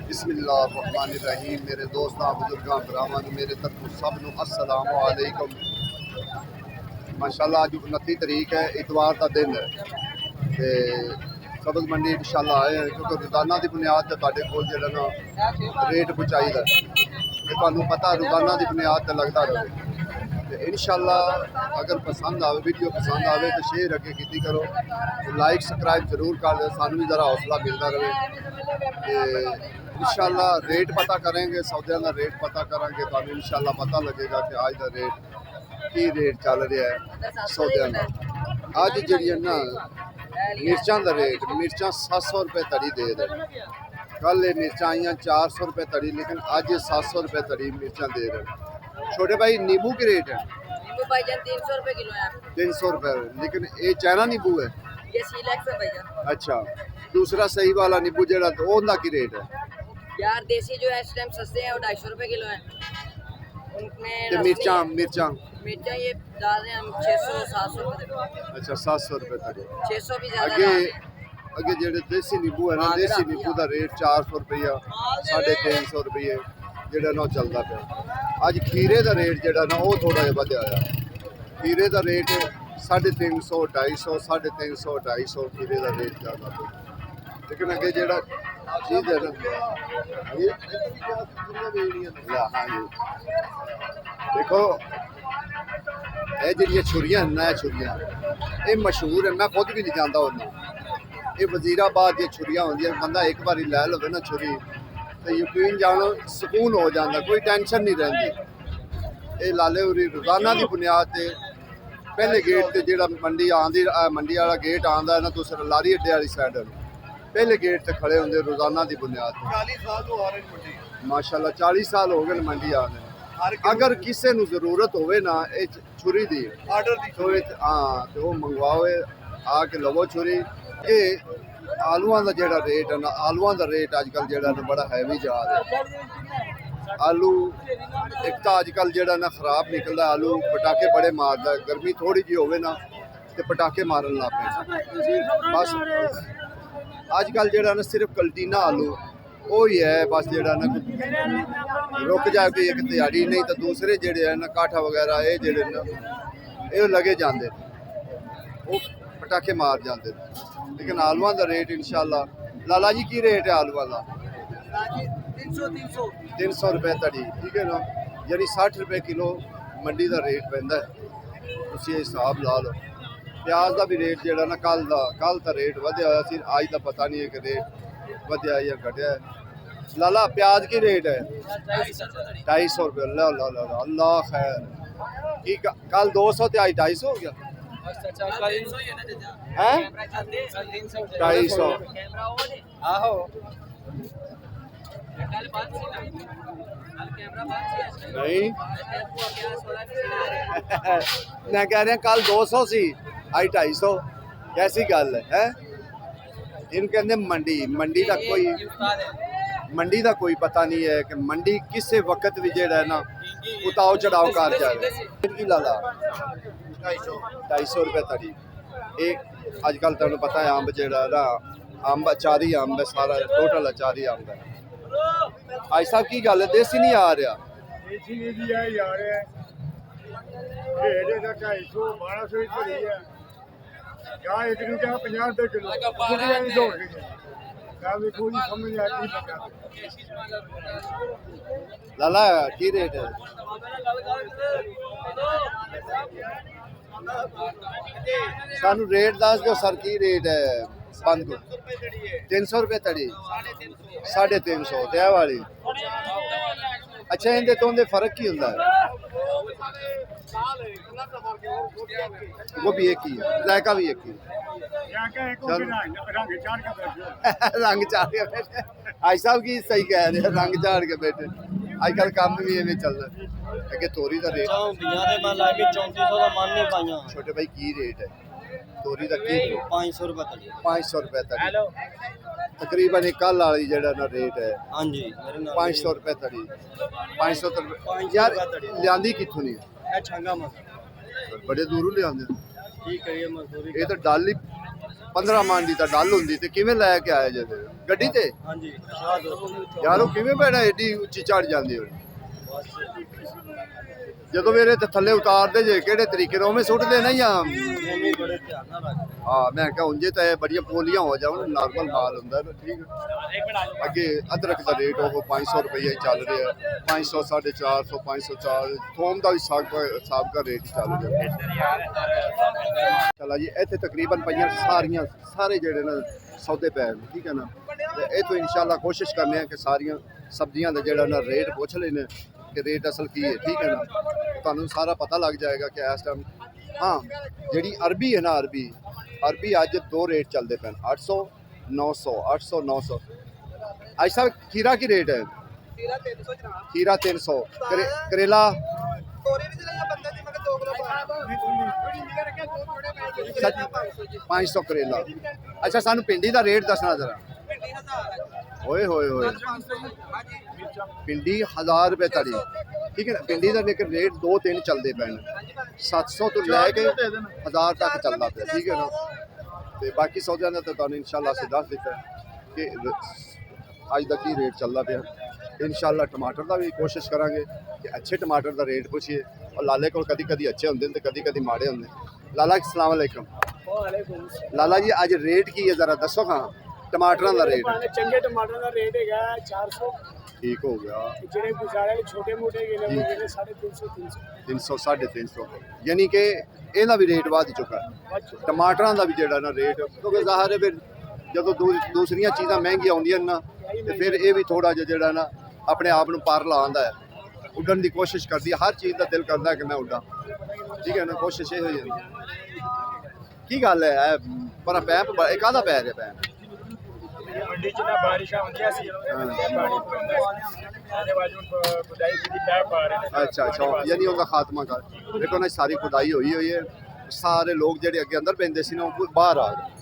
बिस्मिल्लाहिर्रहमानिर्रहीम। मेरे दोस्तों बुजुर्गों भरावां मेरे तरफ सब नूं अस्सलाम वालेकुम। माशाअल्लाह अज 29 तरीक है, इतवार का दिन है ते सब्ज़ मंडी इंशाअल्लाह आए हैं क्योंकि रोज़ाना की बुनियाद पर तुहाडे कोल जिहड़ा ना रेट पहुँचाईदा ते तुहानूं पता रोज़ाना की बुनियाद पर लगता रहे। तो इंशाअल्लाह अगर पसंद आवे, वीडियो पसंद आवे तो शेयर अगे की करो, लाइक सब्सक्राइब जरूर कर दो, सानू भी ज़रा हौसला मिलता रहे। इंशाअल्लाह रेट पता करेंगे, सौदे का रेट पता करेंगे तो इंशाअल्लाह पता लगेगा कि आज का रेट की रेट चल रहा है सौदे का। अज जी ना मिर्चा का रेट, मिर्चा 700 रुपये तड़ी दे रहे। कल ये मिर्चा आई 400 रुपये तड़ी, लेकिन अज 700 रुपये तड़ी मिर्चा दे रहे। छोटे भाई नींबू की रेट है? नींबू भाईजान 300 रुपए किलो है। 300 रुपये, लेकिन ये चाइना नींबू है? ये सीलेक्स है भाईजान। अच्छा, दूसरा सही वाला नींबू जरा तो ओंदा की रेट है? यार देसी जो है इस टाइम सस्ते हैं, वो 250 रुपए किलो है। उनमें मिर्चा मिर्चा मिर्चा ये डाल रहे हैं हम 600 700 रुपए। अच्छा 700 रुपये तड़ी। 600 भी ज्यादा अगे अगे जेडे देसी नींबू है ना, देसी नींबू का रेट 400 रुपया 350 रुपये जेड़ा ना चलता पे। अज खीरे का रेट जेड़ा ना वो थोड़ा जिहा वधिया आया। खीरे का रेट 350 250 350 250 खीरे का रेट ज़्यादा पे। लेकिन अगे जेड़ा चीज़ है ना हाँ जी, देखो ये जी छुरियां ना, छुरियां ये मशहूर है, मैं खुद भी नहीं जानता उन्हें। ये वजीराबाद दी छुरियां होंदियां, बंदा एक बार लै लवे ना छुरी तो यकीन जानो सुकून हो जाता, कोई टेंशन नहीं रही। ये लाले उरी रोज़ाना की बुनियाद से पहले गेट से जो मंडी आँदी, मंडी वाला गेट आता है ना, दूसरा लारी अड्डे वाली साइड पहले गेट से खड़े होंगे रोज़ाना की बुनियाद। 40 साल तो आ रहे मंडी माशाल्लाह 40 साल हो गए मंडी आने। अगर किसी को जरूरत हो ना ये छुरी दी आर्डर दी तो हाँ तो वो मंगवाओ, आके लवो छुरी। ये आलूआं का जेड़ा रेट है ना, आलूआं का रेट अजकल जेड़ा ना बड़ा हैवी जा रहा है। आलू एक तो अजकल जेड़ा ना खराब निकलता, आलू पटाखे बड़े मारदा, गर्मी थोड़ी जी होवे ना तो पटाखे मारन लग पे। बस अजकल जेड़ा ना सिर्फ कल्टीना आलू वो ही है, बस जेड़ा ना रुक जाए कोई एक दिहाड़ी, नहीं तो दूसरे जेड़े है ना काठा वगैरह ये जेड़े ना ये लगे जाते वो पटाखे मार जाते। लेकिन आलूआं का रेट इंशाअल्लाह। लाला जी की रेट है आलूआं का? 300 रुपये तड़ी, ठीक है ना, यानी 60 रुपये किलो मंडी का रेट पैंदा है। तुसीं हिसाब ला लो। प्याज का भी रेट जेड़ा ना कल का रेट वधिया होया सी, अज का पता नहीं है कि रेट वधिया या घटिया है। लाला प्याज की रेट है? 250 रुपये। अल्लाह अल्लाह अल्लाह खैर की कल 200 तो आज 250 हो गया है? 250 नहीं मैं कह रहा कल 200 सी आज 250, कैसी गल है? इन कहते मंडी का कोई पता नहीं है कि मंडी किस वक्त भी जेड़ा है ना उताव चढ़ाव कर जाए। लाला 250 रुपये तड़ी। एक अजकल तुहानू पता है अंब जेड़ा ना, अंब अचारी अंब है, सारा टोटल अचारी अंब है। भाई साहब की गल है, देसी नहीं आ रहा? देसी भी है यार, रेट का 250 1200 ही पड़ी है। क्या एक ਨੂੰ ਕਿਹਾ 50 रुपये किलो कुड़ियां ही दौड़ गई। क्या भी कोई समझ आ नहीं लगा। लाला की रेट है? सानू रेट दस दो सर, की रेट है बंद को? 300 रुपये तड़ी, 350 ते वाली। अच्छा इनके तो फर्क की होंदा है? वो भी एक ही है, जायका भी एक ही है। रंग चाड़ के बैठे आज साहब की सही कह रहे हैं, रंग चाड़ के बैठे। आजकल काम भी इवें चलता है। अगे तोरी का रेट छोटे भाई की रेट है? तोरी का की 500 रुपये तड़ी। 500 रुपये तड़ी तकरीबन कल वाली जेड़ा ना रेट है। हाँ जी 500 रुपये तड़ी। 500 यार लियांदी कित्थों नहीं? छांगा मत बड़े दूरों लियांदे। ठीक है ये मजदूरी ये तो डाली 15 ਮਣ ਦੀ ਤਾਂ ਡੱਲ ਹੁੰਦੀ ਤੇ ਕਿਵੇਂ ਲੈ ਕੇ ਆਏ ਜੇ ਫਿਰ ਗੱਡੀ ਤੇ? ਹਾਂਜੀ ਯਾਰ ਉਹ ਕਿਵੇਂ ਭੈਣਾ ਏਡੀ ਉੱਚੀ ਚੜ ਜਾਂਦੀ ਹੋ? ਜਦੋਂ ਮੇਰੇ ਤੇ ਥੱਲੇ ਉਤਾਰਦੇ ਜੇ ਕਿਹੜੇ ਤਰੀਕੇ ਨਾਲ ਉਵੇਂ ਸੁੱਟਦੇ ਨਹੀਂ ਆ? ਨਹੀਂ ਬੜੇ ਧਿਆਨ ਨਾਲ ਰੱਖ ਹਾਂ ਮੈਂ ਕਿਹਾ ਉਂਝੇ ਤਾਂ ਇਹ ਬੜੀਆਂ ਪੋਲੀਆਂ ਹੋ ਜਾਣ ਨਾਰਮਲ ਮਾਲ ਹੁੰਦਾ ਨਾ ਠੀਕ ਹੈ। ਅੱਗੇ ਅਦਰਕ ਦਾ ਰੇਟ ਉਹ 500 ਰੁਪਏ ਚੱਲ ਰਿਹਾ 500 450 504 ਥੋਮ ਦਾ ਵੀ ਹਿਸਾਬ ਦਾ ਰੇਟ ਚੱਲ ਰਿਹਾ। ਚਲਾ ਜੀ ਇੱਥੇ ਤਕਰੀਬਨ ਪਈਆਂ ਸਾਰੇ ਜਿਹੜੇ ਨਾ ਸੌਦੇ ਪੈ ਨੇ ਠੀਕ ਹੈ ਨਾ ਤੇ ਇਹ ਤੋਂ ਇਨਸ਼ਾਅੱਲਾ ਕੋਸ਼ਿਸ਼ ਕਰਨੇ ਆ ਕਿ ਸਾਰੀਆਂ ਸਬਜ਼ੀਆਂ ਦਾ ਜਿਹੜਾ ਨਾ ਰੇਟ ਪੁੱਛ ਲੈਣੇ ਕਿ ਰੇਟ ਅਸਲ ਕੀ ਹੈ ਠੀਕ ਹੈ ਨਾ ਤੁਹਾਨੂੰ ਸਾਰਾ ਪਤਾ ਲੱਗ ਜਾਏਗਾ ਕਿ ਇਸ ਟਾਈਮ ਹਾਂ ਜਿਹੜੀ ਅਰਬੀ ਹੈ ਨਾ ਅਰਬੀ ਅੱਜ ਦੋ ਰੇਟ ਚੱਲਦੇ ਪਏ 800 900 800 900 ਅੱਜ ਸਾਹਿਬ ਖੀਰਾ ਕੀ ਰੇਟ ਹੈ? खीरा 300 करेला 500 करेला। अच्छा सानू भिंडी का रेट दसना जरा। ओए होए होए भिंडी 1000 रुपए तड़ी ठीक है ना। भिंडी का लेकिन रेट 2-3 चलते पे 700 तो लैके 1000 तक चलता पे ठीक है ना। तो बाकी सौदे का तो तुहानू इंशाअल्लाह से दस दिता कि अज का की रेट चलता पे। इंशाअल्लाह टमाटर का भी कोशिश करांगे कि अच्छे टमाटर का रेट पूछिए और लाले को कभी कभी अच्छे होंगे तो कभी कभी माड़े होंगे। लाला अस्सलाम वालेकुम। लाला जी अज रेट की है जरा दसो। हाँ टमाटर का रेट चंगे टमाटर का रेट है 400 ठीक हो गया। ਜਿਹੜੇ ਗੁਜ਼ਾਰੇ ਵਾਲੇ ਛੋਟੇ ਮੋਟੇ ਗੇਲੇ ਉਹ ਗੇਲੇ 350 300 350 यानी कि ਇਹਦਾ ਵੀ ਰੇਟ ਵਧ ਚੁੱਕਾ ਹੈ। ਟਮਾਟਰਾਂ ਦਾ ਵੀ ਜਿਹੜਾ ਨਾ ਰੇਟ ਕਿਉਂਕਿ ਜ਼ਾਹਰ ਹੈ ਫਿਰ ਜਦੋਂ ਦੂਸਰੀਆਂ ਚੀਜ਼ਾਂ ਮਹਿੰਗੀਆਂ ਆਉਂਦੀਆਂ ਨਾ ਤੇ ਫਿਰ ਇਹ ਵੀ ਥੋੜਾ ਜਿਹਾ ਜਿਹੜਾ ਨਾ ਆਪਣੇ ਆਪ ਨੂੰ ਪਾਰ ਲਾਉਂਦਾ ਹੈ। ਉੱਡਣ ਦੀ ਕੋਸ਼ਿਸ਼ ਕਰਦੀ ਹੈ। ਹਰ ਚੀਜ਼ ਦਾ ਦਿਲ ਕਰਦਾ ਕਿ ਮੈਂ ਉੱਡਾਂ ਠੀਕ ਹੈ ਨਾ। ਕੋਸ਼ਿਸ਼ ਇਹ ਹੋ ਜਾਂਦੀ। ਕੀ ਗੱਲ ਹੈ ਪਰ ਪੈਪ ਕਾਹਦਾ ਪੈ ਰਿਹਾ ਪੈਪ ਮੰਡੀ ਚ ਨਾ ਬਾਰਿਸ਼ਾਂ ਹੁੰਦੀਆਂ ਸੀ ਪਾਣੀ ਆਦੇ ਵਾਜੂ ਖੁਦਾਈ ਦੀ ਪੈਪ ਆ ਰਹੇ ਅੱਛਾ ਯਾਨੀ ਉਹਦਾ ਖਾਤਮਾ ਕਰ ਦੇਖੋ ਨਾ ਸਾਰੀ ਖੁਦਾਈ ਹੋਈ ਹੈ। ਸਾਰੇ ਲੋਕ ਜਿਹੜੇ ਅੱਗੇ ਅੰਦਰ ਪੈਂਦੇ ਸੀ ਨਾ ਉਹ ਬਾਹਰ ਆ ਗਏ।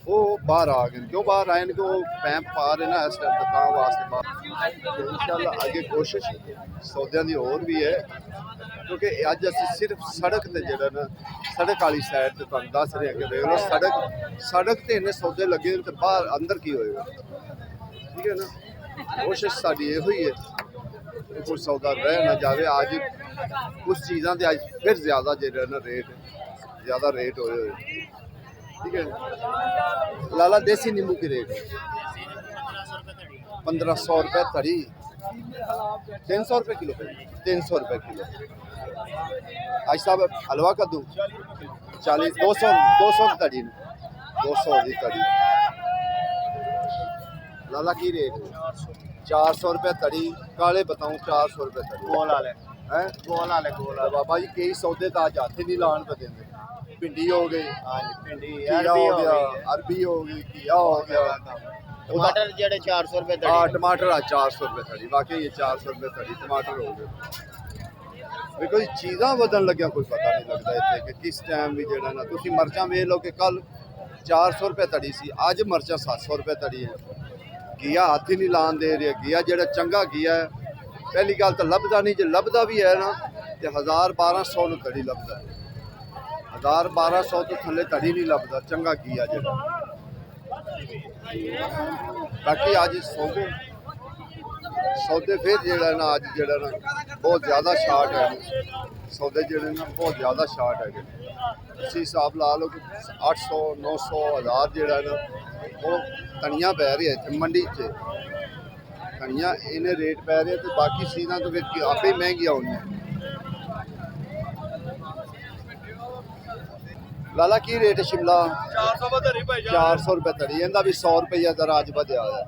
ਉਹ ਬਾਹਰ ਆ ਗਏ ਕਿਉਂ ਬਾਹਰ ਆਏ ਨੇ ਕਿ ਉਹ ਪੈਪ ਪਾ ਰਹੇ ਨਾ ਇਸ ਟਾਈਮ ਤਾਂ ਵਾਸਤੇ ਬਾਹਰ। ਇਨਸ਼ਾਅੱਲਾ ਅੱਗੇ ਕੋਸ਼ਿਸ਼ ਸੌਦਿਆਂ ਦੀ ਹੋਰ ਵੀ ਹੈ ਕਿਉਂਕਿ ਅੱਜ ਅਸੀਂ ਸਿਰਫ ਸੜਕ ਤੇ ਜਿਹੜਾ ਨਾ ਸੜਕ ਵਾਲੀ ਸਾਈਡ ਤੇ ਤੁਹਾਨੂੰ ਦੱਸ ਰਹੇ ਕਿ ਦੇਖ ਲਓ ਸੜਕ ਤੇ ਇੰਨੇ ਸੌਦੇ ਲੱਗੇ ਤੇ ਬਾਹਰ ਅੰਦਰ ਕੀ ਹੋਏਗਾ ਠੀਕ ਹੈ ਨਾ। ਕੋਸ਼ਿਸ਼ ਸਾਡੀ ਇਹੋ ਹੀ ਹੈ ਕੁਝ ਸੌਦਾ ਰਹਿ ਨਾ ਜਾਵੇ। ਅੱਜ ਕੁਝ ਚੀਜ਼ਾਂ ਦੇ ਅੱਜ ਫਿਰ ਜ਼ਿਆਦਾ ਜਿਹੜਾ ਨਾ ਰੇਟ ਹੋਏ ठीक है। लाला देसी नींबू की रेट 1500 रुपये तड़ी 300 रुपये किलो 300 रुपये किलो। आज साहब हलवा का दूँ 40 200 की तड़ी 200 की तड़ी। लाला की रेट 400 रुपये तड़ी काले बताऊँ 400 रुपये तड़ी गोल वाले बाबा जी कई सौदे तो आज हाथ ही नहीं लाने पे देंगे। भिंडी हो गई भिंडी खीरा हो गया अरबी हो गई घिया हो गया टमाटर जेडे 400 रुपए हाँ टमाटर आज 400 रुपये थड़ी वाकई ये 400 रुपये थड़ी टमाटर हो गए। देखो जी चीज़ां बदन लग्या कोई पता नहीं लगता इतने कि किस टाइम भी जो ना तुम मर्चा वेख लो कि कल 400 रुपये तड़ी सी अज मर्चा 700 रुपये तड़ी है। घिया हाथ ही नहीं लान दे रहा घिया जो चंगा घिया है पहली गल तो लभदा नहीं जो लभदा भी है ना तो 1000-1200 तड़ी लभदा है 1000-1200 तो थले तड़ी नहीं लभदा चंगा घिया जो। बाकी अज सौदे फिर जो ना अज जो ना बहुत ज़्यादा शार्ट है सौदे जो ना बहुत ज़्यादा शार्ट है। उसी हिसाब ला लो कि 800 900 1000 जो ना वो धनिया पै रही है मंडी च धनिया इन्हें रेट पै रहे तो बाकी चीज़ा तो फिर आपे ही महंगियां होनी। लाला की रेट है शिमला 400 रुपये तड़ी इनका भी 100 रुपया जरा अज बढ़िया है।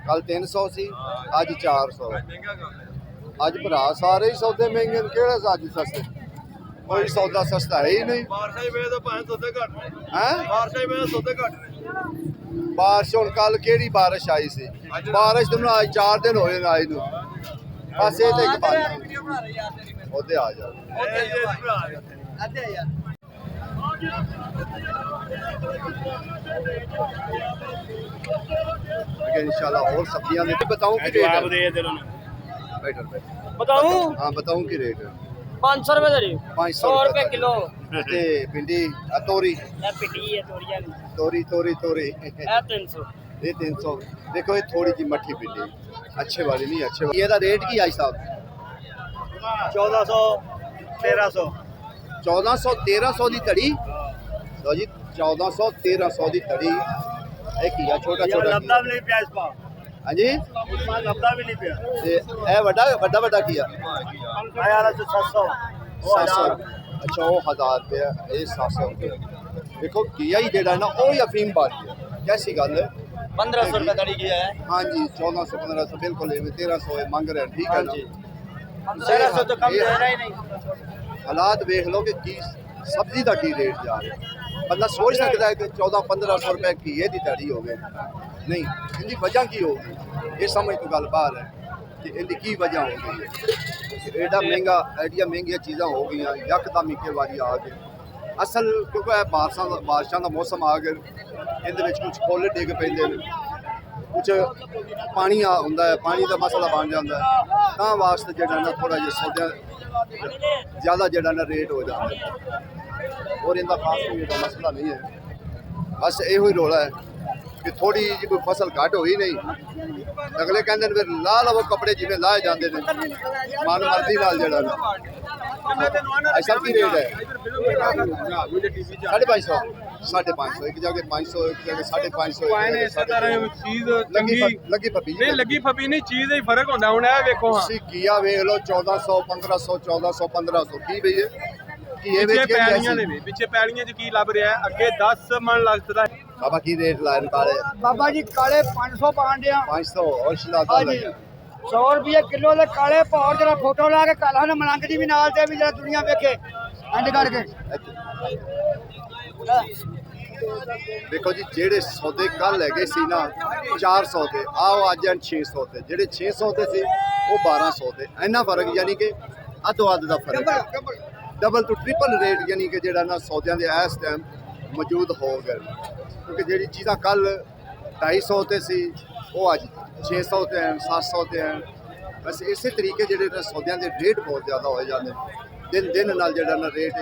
कल 300 सी अज 400 अज भरा सारे ही सौदे महंगे केड़े अज सस्ते कोई सौदा सस्ता है ही नहीं। बारिश हुण कल केड़ी बारिश आई सी बारिश तो अज 4 दिन होए आई नूं बस ये तो एक बात ओदे आ जा इंशाल्लाह और सब्जियां बताऊं कि रेट है? बताऊं हाँ बताऊं कि रेट है? 500 रुपए धरी 500 100 रुपए किलो ਤੇ ਭਿੰਡੀ ਤੋਰੀ ये पिटी है तोड़िया ਤੋਰੀ ये 300 ਇਹ 300 ਦੇਖੋ ਇਹ ਥੋੜੀ ਜਿਹੀ ਮੱਠੀ ਭਿੰਡੀ ਅੱਛੇ ਵਾਲੀ ਨਹੀਂ ਅੱਛੇ ਵਾਲੀ ਇਹਦਾ ਰੇਟ ਕੀ ਆਈ ਸਾਹਿਬ 1400 1300 1400 1300 ਦੀ ਧੜੀ ਲਓ ਜੀ 1400 1300 ਦੀ ਧੜੀ ਇਹ ਕੀ ਆ ਛੋਟਾ ਛੋਟਾ ਲੱਭਦਾ ਵੀ ਨਹੀਂ ਪਿਆ ਇਸ ਪਾ ਹਾਂਜੀ ਲੱਭਦਾ ਵੀ ਨਹੀਂ ਪਿਆ ਤੇ ਇਹ ਵੱਡਾ ਕੀ ਆ ਆ ਯਾਰ 700 700 ਅੱਛਾ ਉਹ 1000 ਰੁਪਏ ਇਹ 700 ਰੁਪਏ ਦੇਖੋ ਕੀਆ ਹੀ ਜਿਹੜਾ ਨਾ ਉਹ ਹੀ ਅਫੀਮ ਬਾਤ ਹੈ ਕੈਸੀ ਗੱਲ ਹੈ 1500 रुपए दड़ी किया है ਹਾਂਜੀ 1400 1500 ਬਿਲਕੁਲ ਇਹ 1300 ਇਹ ਮੰਗ ਰਹੇ ਠੀਕ ਹੈ ਨਾ 1300 तो कम दे रहा ही नहीं ਹਾਲਾਤ ਵੇਖ ਲਓ ਕਿ ਕੀ ਸਬਜ਼ੀ ਦਾ ਕੀ ਰੇਟ ਜਾ ਰਿਹਾ ਬੰਦਾ ਸੋਚ ਸਕਦਾ ਹੈ ਕਿ 14-1500 ਰੁਪਏ ਕੀਏ ਦੀ ਦਿਹਾੜੀ ਹੋਵੇ ਨਹੀਂ ਇਹਦੀ ਵਜ੍ਹਾ ਕੀ ਹੋਊਗੀ ਇਹ ਸਮਝ ਤੋਂ ਗੱਲ ਬਾਹਰ ਹੈ ਕਿ ਇਹਦੀ ਕੀ ਵਜ੍ਹਾ ਹੋ ਗਈ ਹੈ ਐਡਾ ਮਹਿੰਗਾ ਐਡੀਆਂ ਮਹਿੰਗੀਆਂ ਚੀਜ਼ਾਂ ਹੋ ਗਈਆਂ ਯਕਦਮ ਇੱਕੇ ਵਾਰੀ ਆ ਗਏ ਅਸਲ ਕਿਉਂਕਿ ਇਹ ਬਾਰਿਸ਼ਾਂ ਦਾ ਮੌਸਮ ਆ ਗਿਆ ਇਹਦੇ ਵਿੱਚ ਕੁਝ ਫੁੱਲ ਡਿੱਗ ਪੈਂਦੇ ਨੇ ਕੁਝ ਪਾਣੀ ਆ ਹੁੰਦਾ ਹੈ ਪਾਣੀ ਦਾ ਮਸਲਾ ਬਣ ਜਾਂਦਾ ਹੈ ਤਾਂ ਵਾਸਤੇ ਜਿਹੜਾ ਨਾ ਥੋੜਾ ਜਿਹਾ ਸੌਦਿਆਂ ਜ਼ਿਆਦਾ ਜਿਹੜਾ ਨਾ ਰੇਟ ਹੋ ਜਾਂਦਾ ਹੈ ਔਰ ਇਹਦਾ ਖਾਸ ਕੋਈ ਇਹਦਾ ਮਸਲਾ ਨਹੀਂ ਹੈ ਬਸ ਇਹੋ ਹੀ ਰੋਲਾ ਹੈ ਕਿ ਥੋੜੀ ਜਿਹੀ ਕੋਈ ਫਸਲ ਘੱਟ ਹੋਈ ਨਹੀਂ ਅਗਲੇ ਕਹਿੰਦੇ ਨੇ ਫਿਰ ਲਾ ਲਵੋ ਕੱਪੜੇ ਜਿਵੇਂ ਲਾਏ ਜਾਂਦੇ ਨੇ ਮਨ ਮਰਜ਼ੀ ਨਾਲ ਜਿਹੜਾ ਨਾ ਐਸਾ ਕੀ ਰੇਟ ਹੈ 550 550 ਇੱਕ ਜਗ੍ਹਾ 500 ਇੱਕ ਜਗ੍ਹਾ 550 ਚੀਜ਼ ਲੱਗੀ ਪੱਪੀ ਨਹੀਂ ਲੱਗੀ ਫੱਬੀ ਨਹੀਂ ਚੀਜ਼ ਦਾ ਹੀ ਫਰਕ ਹੁੰਦਾ ਹੁਣ ਇਹ ਵੇਖੋ ਹਾਂ ਤੁਸੀਂ ਕੀਆ ਵੇਖ ਲਓ 1400 1500 1400 1500 ਕੀ ਬਈ ਕੀ ਇਹ ਪਿੱਛੇ ਵਿੱਚ ਪੈਲੀਆਂ ਦੇ ਪਿੱਛੇ ਪੈਲੀਆਂ 'ਚ ਕੀ ਲੱਭ ਰਿਹਾ ਹੈ? ਅੱਗੇ 10 ਮਣ ਲੱਗਦਾ ਬਾਬਾ ਕੀ ਰੇਟ ਲਾਏ ਕਾਲੇ ਬਾਬਾ ਜੀ ਕਾਲੇ 500 ਪਾਉਂਦੇ ਆ 500 ਔਰ ਸ਼ਲਾਦਾ ਹਾਂਜੀ 100 ਰੁਪਏ ਕਿਲੋ ਦੇ ਕਾਲੇ ਭਾਅ ਜਰਾ ਫੋਟੋ ਲਾ ਕੇ ਕਾਲਾ ਨੇ ਮਲੰਗ ਦੀ ਵੀ ਨਾਲ ਤੇ ਵੀ ਜਰਾ ਦੁਨੀਆ ਵੇਖੇ ਇੰਜ ਕਰਕੇ ਦੇਖੋ ਜੀ ਜਿਹੜੇ ਸੌਦੇ ਕੱਲ ਹੈਗੇ ਸੀ ਨਾ 400 ਤੇ ਆਓ ਅੱਜ 600 ਤੇ ਜਿਹੜੇ 600 ਤੇ ਸੀ ਉਹ 1200 ਤੇ ਇੰਨਾ ਫਰਕ ਯਾਨੀ ਕਿ ਅੱਧੋ ਅੱਧ ਦਾ ਫਰਕ ਡਬਲ ਤੋਂ ਟ੍ਰਿਪਲ ਰੇਟ ਯਾਨੀ ਕਿ ਜਿਹੜਾ ਨਾ ਸੌਦਿਆਂ ਦੇ ਇਸ ਟਾਈਮ ਮੌਜੂਦ ਹੋ ਗਏ ਕਿਉਂਕਿ ਜਿਹੜੀ ਚੀਜ਼ਾਂ ਕੱਲ 250 ਤੇ ਸੀ ਉਹ ਅੱਜ 600 ਤੇ ਹਨ 700 ਤੇ ਹਨ ਬਸ ਇਸੇ ਤਰੀਕੇ ਜਿਹੜੇ ਸੌਦਿਆਂ ਦੇ ਰੇਟ ਬਹੁਤ ਜ਼ਿਆਦਾ ਹੋ ਜਾਂਦੇ ਦਿਨ ਦਿਨ ਨਾਲ ਜਿਹੜਾ ਨਾ ਰੇਟ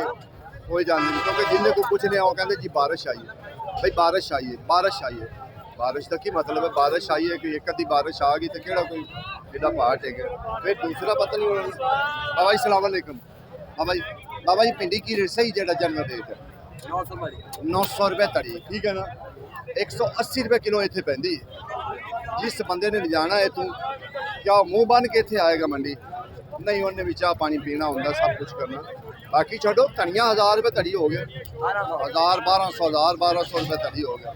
ਹੋ ਜਾਂਦੇ ਨੇ ਕਿਉਂਕਿ ਜਿੰਨੇ ਕੋ ਕੁਛ ਨੇ ਉਹ ਕਹਿੰਦੇ ਜੀ ਬਾਰਿਸ਼ ਆਈ ਹੈ ਭਾਈ ਬਾਰਿਸ਼ ਆਈ ਹੈ ਬਾਰਿਸ਼ ਦਾ ਕੀ ਮਤਲਬ ਹੈ ਬਾਰਿਸ਼ ਆਈ ਹੈ ਕਿ ਇੱਕ ਅੱਧੀ ਬਾਰਿਸ਼ ਆ ਗਈ ਤੇ ਕਿਹੜਾ ਕੋਈ ਇਹਦਾ ਭਾਅ ਟੇਗਾ ਫਿਰ ਦੂਸਰਾ ਪਤਾ ਨਹੀਂ ਹੋਣਾ ਬਾਬਾ ਜੀ ਸਲਾਮ ਅਲੈਕਮ ਬਾਬਾ ਜੀ ਪਿੰਡੀ ਕੀ ਰੇਟ ਸਹੀ ਜਿਹੜਾ ਜਨਰਲ ਰੇਟ ਹੈ 900 ਰੁਪਏ ਤੜੀ ਠੀਕ ਹੈ ਨਾ 180 ਰੁਪਏ ਕਿਲੋ ਇੱਥੇ ਪੈਂਦੀ ਜਿਸ ਬੰਦੇ ਨੇ ਲਿਜਾਣਾ ਹੈ ਤੂੰ ਕਿਆ ਮੂੰਹ ਬੰਨ ਕੇ ਇੱਥੇ ਆਏਗਾ ਮੰਡੀ ਨਹੀਂ ਉਹਨੇ ਵੀ ਚਾਹ ਪਾਣੀ ਪੀਣਾ ਹੁੰਦਾ ਸਭ ਕੁਝ ਕਰਨਾ ਬਾਕੀ ਛੱਡੋ ਧਨੀਆ 1000 ਰੁਪਏ ਧੜੀ ਹੋ ਗਿਆ 1200 ਰੁਪਏ ਧੜੀ ਹੋ ਗਿਆ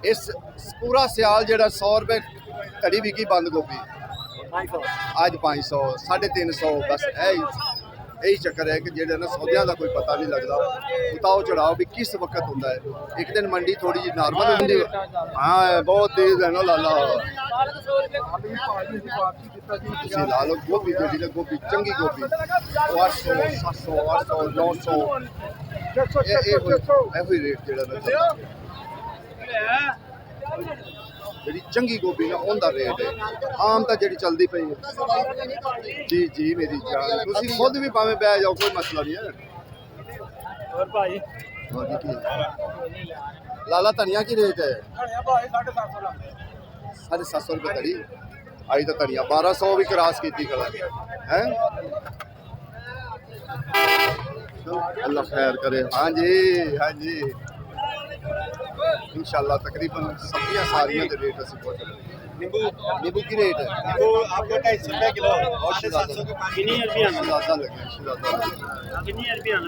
ਇਸ ਪੂਰਾ ਸਿਆਲ ਜਿਹੜਾ 100 ਰੁਪਏ ਧੜੀ ਵਿਕੀ ਬੰਦ ਗੋਭੀ ਅੱਜ 500 350 ਬਸ ਇਹੀ ਚੱਕਰ ਹੈ ਕਿ ਜਿਹੜੇ ਨਾ ਸੌਦਿਆਂ ਦਾ ਕੋਈ ਪਤਾ ਨਹੀਂ ਲੱਗਦਾ ਉਤਾਓ ਚੜਾਓ ਵੀ ਕਿਸ ਵਕਤ ਹੁੰਦਾ ਹੈ ਇੱਕ ਦਿਨ ਮੰਡੀ ਥੋੜੀ ਜਿਹੀ ਨਾਰਮਲ ਹੁੰਦੀ ਹੈ ਹਾਂ ਬਹੁਤ ਤੇਜ਼ ਹੈ ਨਾ ਲਾਲਾ ਤੁਸੀਂ ਲਾ ਲਓ ਗੋਭੀ ਜਿਹੜੀ ਨਾ ਗੋਭੀ ਚੰਗੀ ਗੋਭੀ 800 700 800 900 ਇਹੋ ਹੀ ਰੇਟ ਜਿਹੜਾ ਨਾ ਚੱਲਦਾ ਜਿਹੜੀ ਚੰਗੀ ਗੋਭੀ ਨਾ ਉਹਦਾ ਰੇਟ ਹੈ ਆਮ ਤਾਂ ਜਿਹੜੀ ਚੱਲਦੀ ਪਈ ਹੈ ਜੀ ਮੇਰੀ ਜਾਨ ਤੁਸੀਂ ਖੁਦ ਵੀ ਭਾਵੇਂ ਬਹਿ ਜਾਓ ਕੋਈ ਮਸਲਾ ਨਹੀਂ ਹੈ ਹੋਰ ਭਾਈ ਹੋਰ ਜੀ ਕੀ ਲਾਲਾ ਧਨੀਆ ਕੀ ਰੇਟ ਹੈ ਧਨੀਆ ਭਾਈ 750 ਲਾਉਂਦੇ 750 ਰੁਪਏ ਧੜੀ ਆਈ ਤਾਂ ਧਨੀਆ 1200 ਵੀ ਕਰਾਸ ਕੀਤੀ ਖੜਾ ਹੈ ਅੱਲਾ ਖੈਰ करे ਹਾਂਜੀ इंशाल्लाह तकरीबन सब्जियां सारियां दे रेट ਅਸੀਂ ਪਹੁੰਚ ਗਏ नींबू की रेट है वो आपको 250 रुपए किलो और और 700 के 5 शहजादा लगे शहजादा लगे कितनी रुपया